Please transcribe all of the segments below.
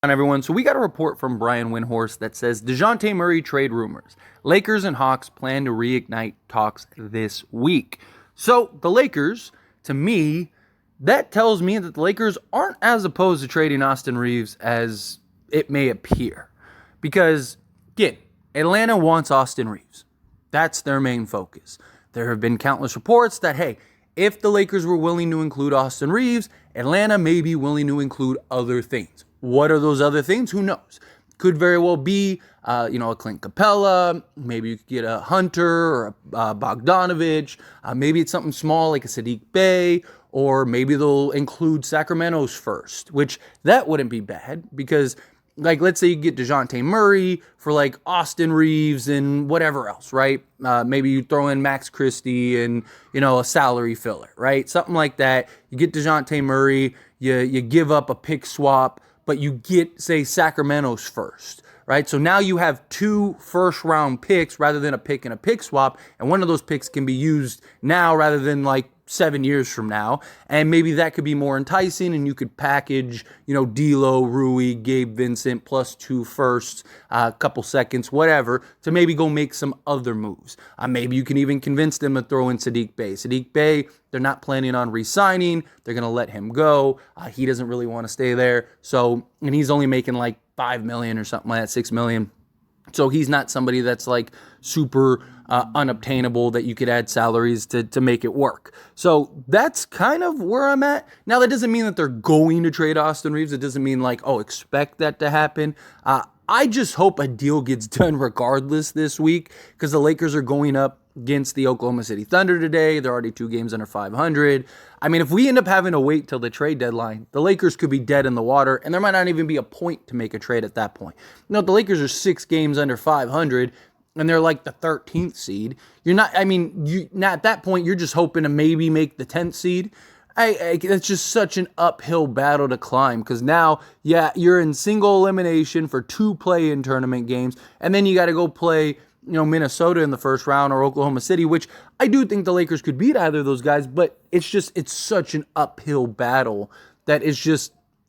Everyone. So we got a report from Brian Windhorst that says Dejounte Murray trade rumors. Lakers and Hawks plan to reignite talks this week. So the Lakers, to me, that tells me that the Lakers aren't as opposed to trading Austin Reeves as it may appear. Because, again, Atlanta wants Austin Reeves. That's their main focus. There have been countless reports that, hey, if the Lakers were willing to include Austin Reeves, Atlanta may be willing to include other things. What are those other things? Who knows? Could very well be, a Clint Capella. Maybe you could get a Hunter or a Bogdanovich. Maybe it's something small like a Sadiq Bey, or maybe they'll include Sacramento's first, which that wouldn't be bad because, like, let's say you get Dejounte Murray for like Austin Reeves and whatever else, right? Maybe you throw in Max Christie and, a salary filler, right? Something like that. You get Dejounte Murray, you give up a pick swap, but you get, say, Sacramento's first, right? So now you have 2 first-round picks rather than a pick and a pick swap, and one of those picks can be used now rather than like 7 years from now, and maybe that could be more enticing, and you could package, D'Lo, Rui, Gabe Vincent, plus 2 firsts, a couple seconds, whatever, to maybe go make some other moves. Maybe you can even convince them to throw in Sadiq Bey. Sadiq Bey, they're not planning on re-signing. They're going to let him go. He doesn't really want to stay there. And he's only making like $5 million or something like that, $6 million. So he's not somebody that's like super unobtainable that you could add salaries to make it work. So that's kind of where I'm at. Now, that doesn't mean that they're going to trade Austin Reeves. It doesn't mean like, expect that to happen. I just hope a deal gets done regardless this week because the Lakers are going up against the Oklahoma City Thunder today. They're already 2 games under 500. I mean, if we end up having to wait till the trade deadline, the Lakers could be dead in the water, and there might not even be a point to make a trade at that point. The Lakers are 6 games under 500, and they're like the 13th seed. Not at that point, you're just hoping to maybe make the 10th seed. It's just such an uphill battle to climb because now, you're in single elimination for 2 play-in tournament games, and then you got to go play Minnesota in the first round or Oklahoma City, which I do think the Lakers could beat either of those guys, but it's such an uphill battle that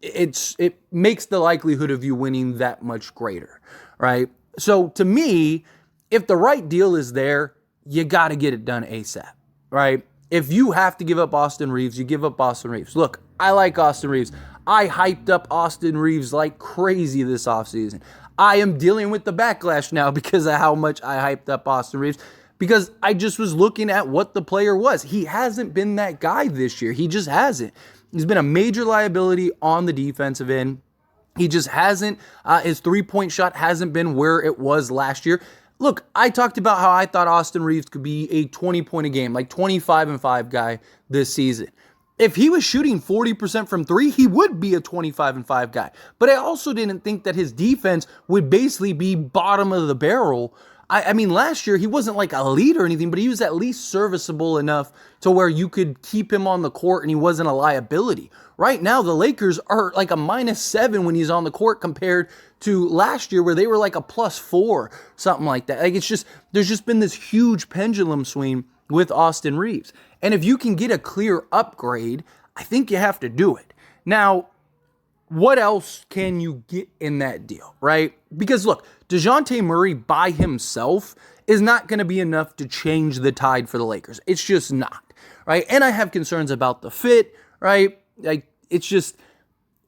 it makes the likelihood of you winning that much greater, right? So to me, if the right deal is there, you got to get it done ASAP, right? If you have to give up Austin Reeves, you give up Austin Reeves. Look, I like Austin Reeves. I hyped up Austin Reeves like crazy this offseason. I am dealing with the backlash now because of how much I hyped up Austin Reeves because I just was looking at what the player was. He hasn't been that guy this year. He just hasn't. He's been a major liability on the defensive end. He just hasn't. His 3-point shot hasn't been where it was last year. Look, I talked about how I thought Austin Reeves could be a 20-point a game, like 25-5 guy this season. If he was shooting 40% from 3, he would be a 25-5 guy. But I also didn't think that his defense would basically be bottom of the barrel. I mean, last year he wasn't like a lead or anything, but he was at least serviceable enough to where you could keep him on the court and he wasn't a liability. Right now, the Lakers are like a -7 when he's on the court compared to last year where they were like a +4, something like that. Like there's just been this huge pendulum swing with Austin Reeves. And if you can get a clear upgrade, I think you have to do it. Now, what else can you get in that deal, right? Because look, Dejounte Murray by himself is not going to be enough to change the tide for the Lakers. It's just not, right? And I have concerns about the fit, right? Like,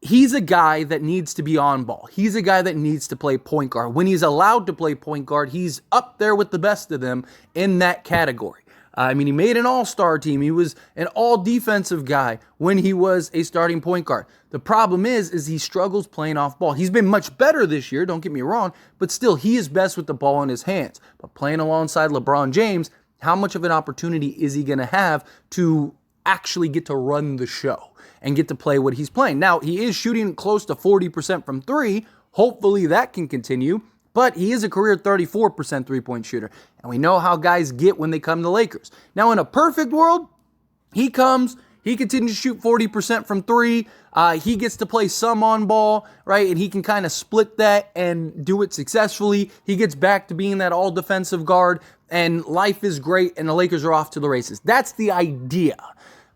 he's a guy that needs to be on ball. He's a guy that needs to play point guard. When he's allowed to play point guard, he's up there with the best of them in that category. He made an all-star team. He was an all-defensive guy when he was a starting point guard. The problem is he struggles playing off ball. He's been much better this year, don't get me wrong, but still, he is best with the ball in his hands. But playing alongside LeBron James, how much of an opportunity is he going to have to actually get to run the show and get to play what he's playing? Now, he is shooting close to 40% from 3. Hopefully that can continue. But he is a career 34% three-point shooter. And we know how guys get when they come to Lakers. Now, in a perfect world, he continues to shoot 40% from 3. He gets to play some on ball, right? And he can kind of split that and do it successfully. He gets back to being that all-defensive guard, and life is great, and the Lakers are off to the races. That's the idea.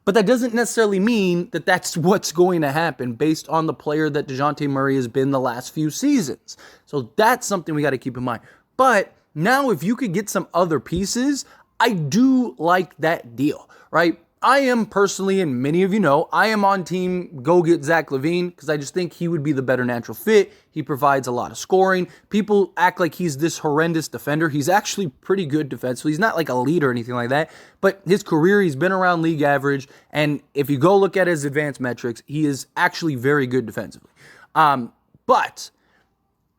But that doesn't necessarily mean that that's what's going to happen based on the player that Dejounte Murray has been the last few seasons. So that's something we got to keep in mind. But now if you could get some other pieces, I do like that deal, right? I am personally, and many of you know, I am on team go get Zach LaVine because I just think he would be the better natural fit. He provides a lot of scoring. People act like he's this horrendous defender. He's actually pretty good defensively. He's not like a leader or anything like that, but his career, he's been around league average. And if you go look at his advanced metrics, he is actually very good defensively. But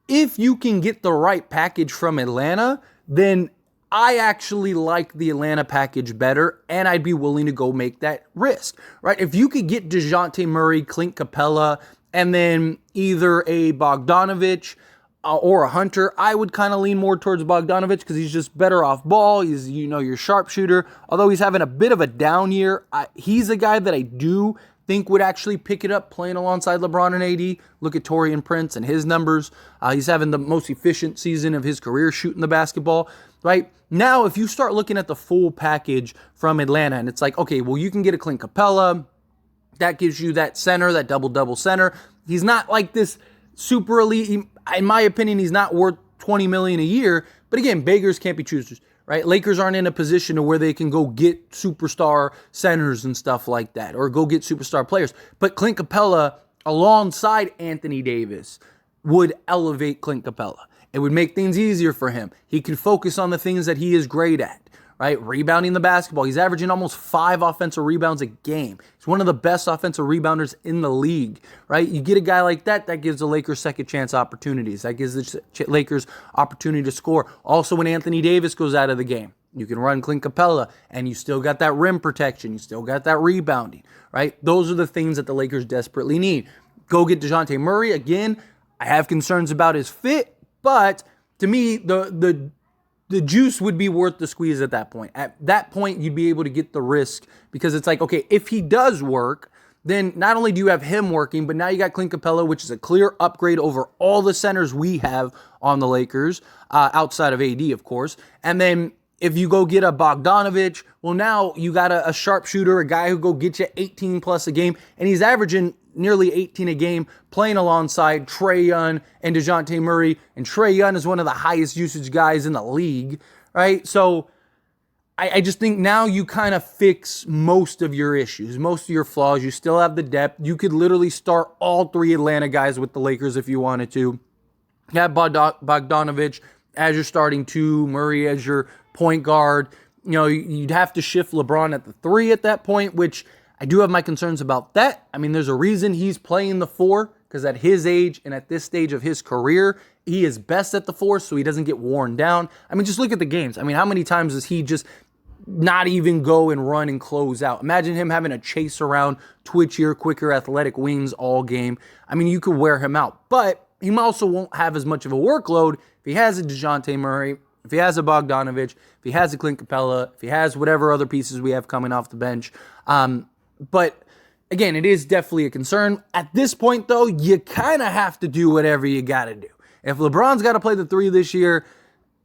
if you can get the right package from Atlanta, then I actually like the Atlanta package better, and I'd be willing to go make that risk, right? If you could get Dejounte Murray, Clint Capella, and then either a Bogdanovich or a Hunter, I would kind of lean more towards Bogdanovich because he's just better off ball. He's, your sharpshooter. Although he's having a bit of a down year, he's a guy that I do think would actually pick it up playing alongside LeBron and AD. Look at Taurean Prince and his numbers. He's having the most efficient season of his career shooting the basketball, right? Now, if you start looking at the full package from Atlanta, and it's like, okay, well, you can get a Clint Capella. That gives you that center, that double-double center. He's not like this super elite. In my opinion, he's not worth $20 million a year. But again, beggars can't be choosers, right? Lakers aren't in a position to where they can go get superstar centers and stuff like that, or go get superstar players. But Clint Capella, alongside Anthony Davis, would elevate Clint Capella. It would make things easier for him. He could focus on the things that he is great at, right? Rebounding the basketball. He's averaging almost 5 offensive rebounds a game. He's one of the best offensive rebounders in the league, right? You get a guy like that, that gives the Lakers second chance opportunities. That gives the Lakers opportunity to score. Also, when Anthony Davis goes out of the game, you can run Clint Capella, and you still got that rim protection. You still got that rebounding, right? Those are the things that the Lakers desperately need. Go get Dejounte Murray. Again, I have concerns about his fit, but to me, the juice would be worth the squeeze at that point. At that point, you'd be able to get the risk because it's like, okay, if he does work, then not only do you have him working, but now you got Clint Capella, which is a clear upgrade over all the centers we have on the Lakers, outside of AD, of course. And then if you go get a Bogdanovich, well, now you got a sharpshooter, a guy who go get you 18 plus a game, and he's averaging nearly 18 a game, playing alongside Trae Young and Dejounte Murray. And Trae Young is one of the highest usage guys in the league, right? So I just think now you kind of fix most of your issues, most of your flaws. You still have the depth. You could literally start all 3 Atlanta guys with the Lakers if you wanted to. You have Bogdanovich as your starting 2, Murray as your point guard. You'd have to shift LeBron at the 3 at that point, which I do have my concerns about that. I mean, there's a reason he's playing the 4, because at his age and at this stage of his career, he is best at the 4, so he doesn't get worn down. I mean, just look at the games. I mean, how many times does he just not even go and run and close out? Imagine him having to chase around twitchier, quicker, athletic wings all game. I mean, you could wear him out. But he also won't have as much of a workload if he has a Dejounte Murray, if he has a Bogdanovich, if he has a Clint Capella, if he has whatever other pieces we have coming off the bench. But again, it is definitely a concern. At this point, though, you kind of have to do whatever you got to do. If LeBron's got to play the 3 this year,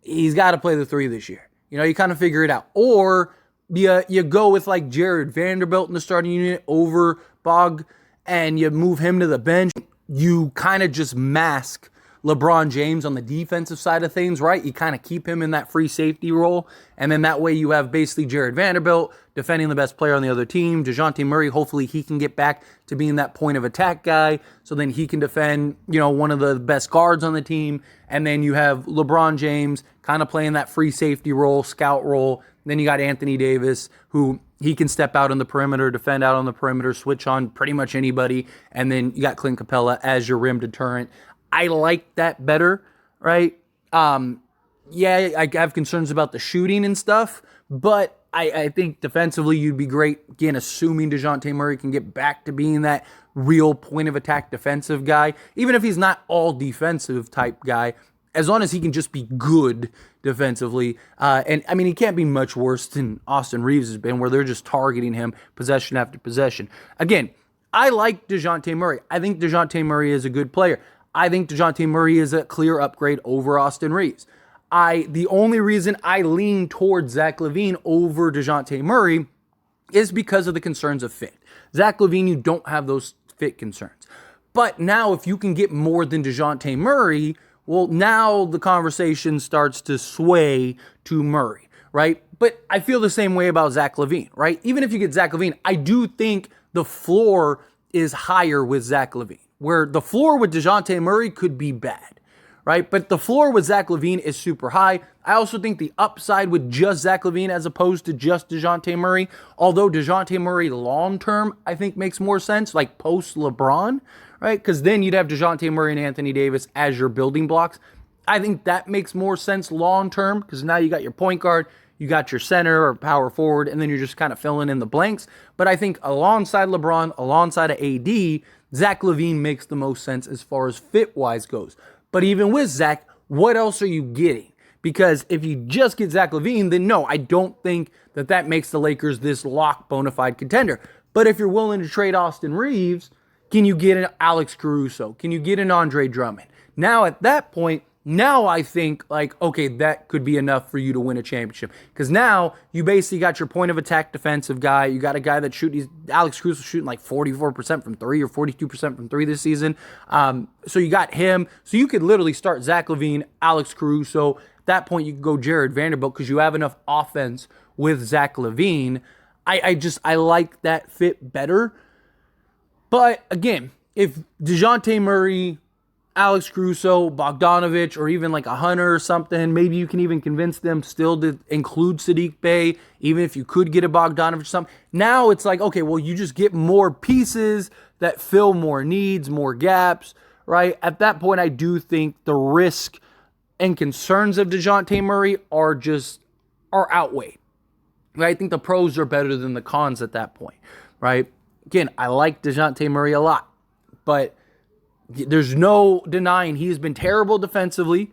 he's got to play the 3 this year. You kind of figure it out. Or you go with like Jared Vanderbilt in the starting unit over Bog, and you move him to the bench. You kind of just mask LeBron James on the defensive side of things, right? You kind of keep him in that free safety role, and then that way you have basically Jared Vanderbilt defending the best player on the other team. Dejounte Murray, hopefully he can get back to being that point of attack guy, so then he can defend, one of the best guards on the team, and then you have LeBron James kind of playing that free safety role, scout role. Then you got Anthony Davis, who he can step out on the perimeter, defend out on the perimeter, switch on pretty much anybody, and then you got Clint Capella as your rim deterrent. I like that better, right? Yeah, I have concerns about the shooting and stuff, but I think defensively you'd be great, again, assuming Dejounte Murray can get back to being that real point-of-attack defensive guy, even if he's not all defensive type guy, as long as he can just be good defensively. And, I mean, he can't be much worse than Austin Reeves has been, where they're just targeting him possession after possession. Again, I like Dejounte Murray. I think Dejounte Murray is a good player. I think Dejounte Murray is a clear upgrade over Austin Reeves. The only reason I lean towards Zach LaVine over Dejounte Murray is because of the concerns of fit. Zach LaVine, you don't have those fit concerns. But now if you can get more than Dejounte Murray, well, now the conversation starts to sway to Murray, right? But I feel the same way about Zach LaVine, right? Even if you get Zach LaVine, I do think the floor is higher with Zach LaVine, where the floor with Dejounte Murray could be bad, right? But the floor with Zach LaVine is super high. I also think the upside with just Zach LaVine as opposed to just Dejounte Murray, although Dejounte Murray long-term, I think makes more sense, like post-LeBron, right? Because then you'd have Dejounte Murray and Anthony Davis as your building blocks. I think that makes more sense long-term because now you got your point guard, you got your center or power forward, and then you're just kind of filling in the blanks. But I think alongside LeBron, alongside of AD, Zach LaVine makes the most sense as far as fit-wise goes. But even with Zach, what else are you getting? Because if you just get Zach LaVine, then no, I don't think that makes the Lakers this locked bona fide contender. But if you're willing to trade Austin Reeves, can you get an Alex Caruso? Can you get an Andre Drummond? Now at that point, now I think like, okay, that could be enough for you to win a championship. Because now you basically got your point of attack defensive guy. You got a guy that Alex Caruso shooting like 44% from three or 42% from three this season. So you got him. So you could literally start Zach LaVine, Alex Caruso. At that point, you could go Jared Vanderbilt because you have enough offense with Zach LaVine. I like that fit better. But again, if Dejounte Murray, Alex Caruso, Bogdanovich, or even like a Hunter or something, maybe you can even convince them still to include Saddiq Bey, even if you could get a Bogdanovich or something. Now it's like, okay, well, you just get more pieces that fill more needs, more gaps, right? At that point, I do think the risk and concerns of Dejounte Murray are outweighed, right? I think the pros are better than the cons at that point, right? Again, I like Dejounte Murray a lot, but there's no denying he has been terrible defensively,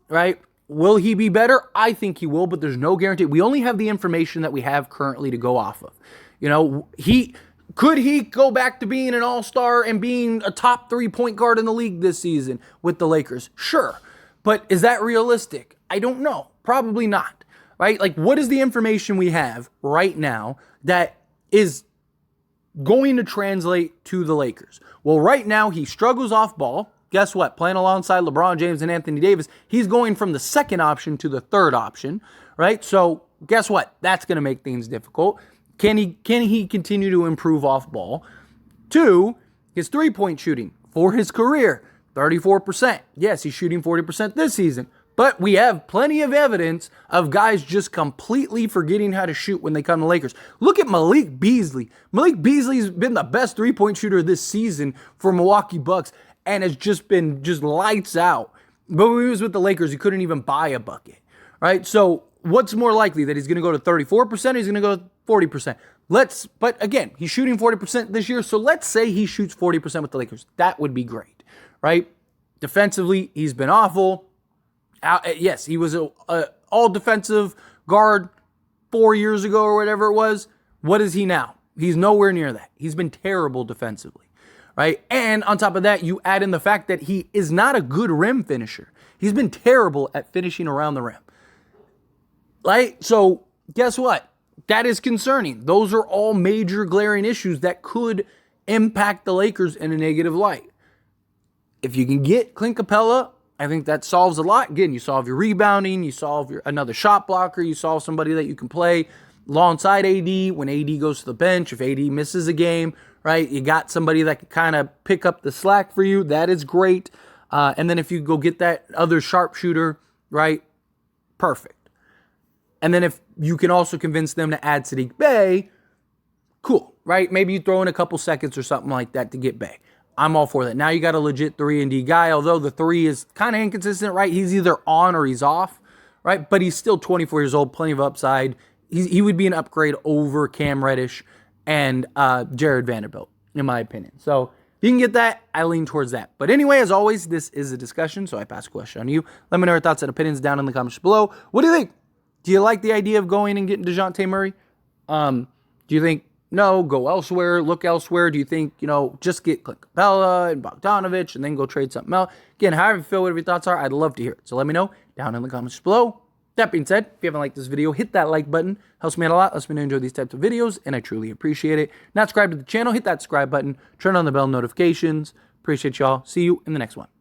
right? Will he be better? I think he will, but there's no guarantee. We only have the information that we have currently to go off of. You know, could he go back to being an all-star and being a top 3 point guard in the league this season with the Lakers? Sure. But is that realistic? I don't know. Probably not, right? Like, what is the information we have right now that is going to translate to the Lakers? Well, right now, he struggles off ball. Guess what? Playing alongside LeBron James and Anthony Davis, he's going from the second option to the third option, right? So guess what? That's going to make things difficult. Can he continue to improve off ball? 2, his three-point shooting for his career, 34%. Yes, he's shooting 40% this season. But we have plenty of evidence of guys just completely forgetting how to shoot when they come to Lakers. Look at Malik Beasley. Malik Beasley's been the best three-point shooter this season for Milwaukee Bucks and has just been lights out. But when he was with the Lakers, he couldn't even buy a bucket, right? So what's more likely, that he's going to go to 34% or he's going to go to 40%? But again, he's shooting 40% this year, so let's say he shoots 40% with the Lakers. That would be great, right? Defensively, he's been awful. Yes, he was a all-defensive guard 4 years ago or whatever it was. What is he now? He's nowhere near that. He's been terrible defensively, right? And on top of that, you add in the fact that he is not a good rim finisher. He's been terrible at finishing around the rim, right? So guess what? That is concerning. Those are all major glaring issues that could impact the Lakers in a negative light. If you can get Clint Capella, I think that solves a lot. Again, you solve your rebounding, you solve another shot blocker, you solve somebody that you can play alongside AD when AD goes to the bench. If AD misses a game, right, you got somebody that can kind of pick up the slack for you. That is great. And then if you go get that other sharpshooter, right, perfect. And then if you can also convince them to add Saddiq Bey, cool, right? Maybe you throw in a couple seconds or something like that to get Bey. I'm all for that. Now you got a legit 3-and-D guy, although the 3 is kind of inconsistent, right? He's either on or he's off, right? But he's still 24 years old, plenty of upside. He would be an upgrade over Cam Reddish and Jared Vanderbilt, in my opinion. So if you can get that, I lean towards that. But anyway, as always, this is a discussion, so I pass the question on to you. Let me know your thoughts and opinions down in the comments below. What do you think? Do you like the idea of going and getting Dejounte Murray? Do you think, no, go elsewhere, look elsewhere? Do you think, just get Clint Capella and Bogdanovich and then go trade something else? Again, however you feel, whatever your thoughts are, I'd love to hear it. So let me know down in the comments below. That being said, if you haven't liked this video, hit that like button. Helps me out a lot. Lets me know you enjoy these types of videos, and I truly appreciate it. Not subscribed to the channel, hit that subscribe button. Turn on the bell notifications. Appreciate y'all. See you in the next one.